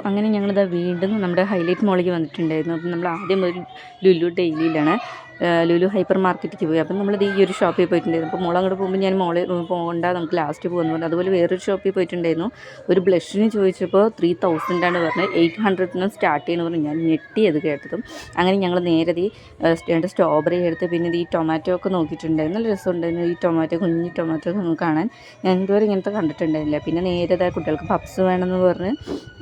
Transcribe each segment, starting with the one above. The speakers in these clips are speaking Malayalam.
അങ്ങനെ ഞങ്ങളിതാ വീണ്ടും നമ്മുടെ ഹൈലൈറ്റ് മോളിലേക്ക് വന്നിട്ടുണ്ടായിരുന്നു. അപ്പം നമ്മൾ ആദ്യം ഒരു ലുലു ഡെയിലിയിലാണ് ലുലു ഹൈപ്പർ മാർക്കറ്റിലേക്ക് പോയി. അപ്പം നമ്മളിത് ഈ ഒരു ഷോപ്പിൽ പോയിട്ടുണ്ടായിരുന്നു. അപ്പോൾ അങ്ങോട്ട് പോകുമ്പോൾ ഞാൻ പോകണ്ട, നമുക്ക് ലാസ്റ്റ് പോകുന്നു പറഞ്ഞു. അതുപോലെ വേറൊരു ഷോപ്പിൽ പോയിട്ടുണ്ടായിരുന്നു. ഒരു ബ്ലഷിന് ചോദിച്ചപ്പോൾ 3000 ആണ് പറഞ്ഞത്. 800 സ്റ്റാർട്ട് ചെയ്യുന്നു പറഞ്ഞു. ഞാൻ ഞെട്ടിയത് കേട്ടതും. അങ്ങനെ ഞങ്ങൾ നേരെ രണ്ട് സ്ട്രോബെറി എടുത്ത് പിന്നെ ഈ ടൊമാറ്റോ ഒക്കെ നോക്കിയിട്ടുണ്ടായിരുന്നു. നല്ല രസമുണ്ടായിരുന്നു ഈ ടൊമാറ്റോ, കുഞ്ഞു ടൊമാറ്റോ കാണാൻ. ഞാൻ ഇതുവരെ ഇങ്ങനത്തെ കണ്ടിട്ടുണ്ടായിരുന്നില്ല. പിന്നെ നേരെ കുട്ടികൾക്ക് പപ്സ് വേണമെന്ന് പറഞ്ഞ്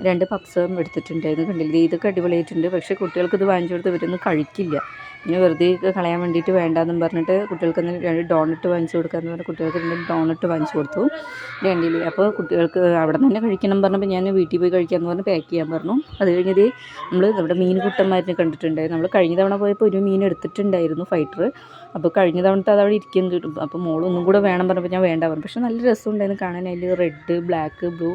2 പപ്സും എടുത്തിട്ടുണ്ടായിരുന്നു. കണ്ടില്ലേ, ഇതൊക്കെ അടിപൊളിയായിട്ടുണ്ട്. പക്ഷേ കുട്ടികൾക്ക് ഇത് വാങ്ങിച്ചു കൊടുത്ത് ഇവരൊന്നും കഴിക്കില്ല. പിന്നെ വെറുതെ കളയാൻ വേണ്ടിയിട്ട് വേണ്ടാന്നും പറഞ്ഞിട്ട് കുട്ടികൾക്ക് 2 ഡോണറ്റ് വാങ്ങിച്ചു കൊടുക്കാമെന്ന് പറഞ്ഞാൽ കുട്ടികൾക്ക് 2 ഡോണറ്റ് വാങ്ങിച്ചു കൊടുത്തു. രണ്ടിൽ അപ്പോൾ കുട്ടികൾക്ക് അവിടെ നിന്ന് തന്നെ കഴിക്കണം പറഞ്ഞപ്പോൾ ഞാൻ വീട്ടിൽ പോയി കഴിക്കാമെന്ന് പറഞ്ഞ് പാക്ക് ചെയ്യാൻ പറഞ്ഞു. അത് കഴിഞ്ഞത് നമ്മൾ നമ്മുടെ മീൻ കുട്ടന്മാരിനെ കണ്ടിട്ടുണ്ടായിരുന്നു. നമ്മൾ കഴിഞ്ഞ തവണ പോയപ്പോൾ ഒരു മീൻ എടുത്തിട്ടുണ്ടായിരുന്നു, ഫൈറ്റർ. അപ്പോൾ കഴിഞ്ഞ തവണത്തെ അത് അവിടെ ഇരിക്കുന്നത്. അപ്പോൾ മോളൊന്നും കൂടെ വേണം പറഞ്ഞപ്പോൾ ഞാൻ വേണ്ട പറഞ്ഞു. പക്ഷേ നല്ല രസമുണ്ടായിരുന്നു കാണാൻ. അതിൽ റെഡ്, ബ്ലാക്ക്, ബ്ലൂ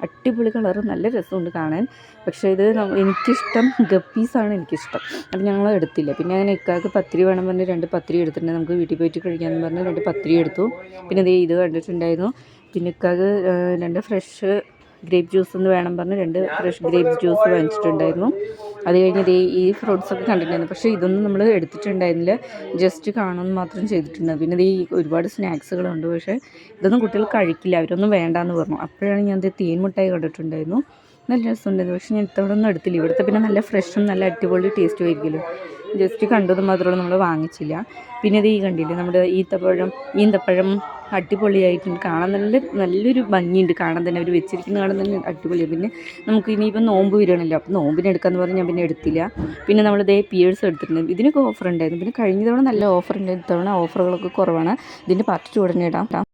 അടിപൊളി കളറ്, നല്ല രസമുണ്ട് കാണാൻ. പക്ഷേ ഇത് എനിക്കിഷ്ടം ഗപ്പീസാണ് എനിക്കിഷ്ടം. അപ്പം ഞങ്ങൾ എടുത്തില്ല. പിന്നെ അങ്ങനെ ഇക്കാക്ക് പത്തിരി വേണം പറഞ്ഞ് 2 പത്തിരി എടുത്തിട്ടുണ്ട്. നമുക്ക് വീട്ടിൽ പോയിട്ട് കഴിക്കാമെന്ന് പറഞ്ഞ് 2 പത്തിരി എടുത്തു. പിന്നെ ഇത് കണ്ടിട്ടുണ്ടായിരുന്നു. പിന്നെ ഇക്കാക്ക് 2 ഫ്രഷ് ഗ്രേപ്പ് ജ്യൂസ് എന്ന് വേണം പറഞ്ഞ് 2 ഫ്രഷ് ഗ്രേപ്പ് ജ്യൂസ് വാങ്ങിച്ചിട്ടുണ്ടായിരുന്നു. അത് കഴിഞ്ഞ് ഈ ഫ്രൂട്ട്സൊക്കെ കണ്ടിട്ടുണ്ടായിരുന്നു. പക്ഷേ ഇതൊന്നും നമ്മൾ എടുത്തിട്ടുണ്ടായിരുന്നില്ല, ജസ്റ്റ് കാണുമെന്ന് മാത്രം ചെയ്തിട്ടുണ്ട്. പിന്നെ ഈ ഒരുപാട് സ്നാക്സുകളുണ്ട്. പക്ഷേ ഇതൊന്നും കുട്ടികൾ കഴിക്കില്ല, അവരൊന്നും വേണ്ടാന്ന് പറഞ്ഞു. അപ്പോഴാണ് ഞാൻ തേൻ മിഠായി കണ്ടിട്ടുണ്ടായിരുന്നു. നല്ല രസമുണ്ടായിരുന്നു. പക്ഷേ ഞാൻ ഇത്തവണ ഒന്നും എടുത്തില്ല. ഇവിടുത്തെ പിന്നെ നല്ല ഫ്രഷും നല്ല അടിപൊളി ടേസ്റ്റും ആയിരിക്കുമല്ലോ. ജസ്റ്റ് കണ്ടത് മാത്രമേ നമ്മൾ വാങ്ങിച്ചില്ല. പിന്നെ ഈ കണ്ടില്ലേ നമ്മുടെ ഈന്തപ്പഴം അടിപൊളിയായിട്ടുണ്ട് കാണാൻ. നല്ലൊരു ഭംഗിയുണ്ട് കാണാൻ തന്നെ. അവർ വെച്ചിരിക്കുന്നത് കാണാൻ തന്നെ അടിപൊളിയാണ്. പിന്നെ നമുക്ക് ഇനിയിപ്പോൾ നോമ്പ് വരികയാണല്ലോ, അപ്പോൾ നോമ്പിന് എടുക്കാമെന്ന് പറഞ്ഞ് ഞാൻ പിന്നെ എടുത്തില്ല. പിന്നെ നമ്മൾ പിയേഴ്സ് എടുത്തിട്ടുണ്ട്. ഇതിനൊക്കെ ഓഫർ ഉണ്ടായിരുന്നു. പിന്നെ കഴിഞ്ഞ തവണ നല്ല ഓഫർ ഉണ്ടായിരുന്നു. ഇത്തവണ ഓഫറുകളൊക്കെ കുറവാണ്. ഇതിൻ്റെ പാർട്ട് 2 ഉടനെ ഇടാം.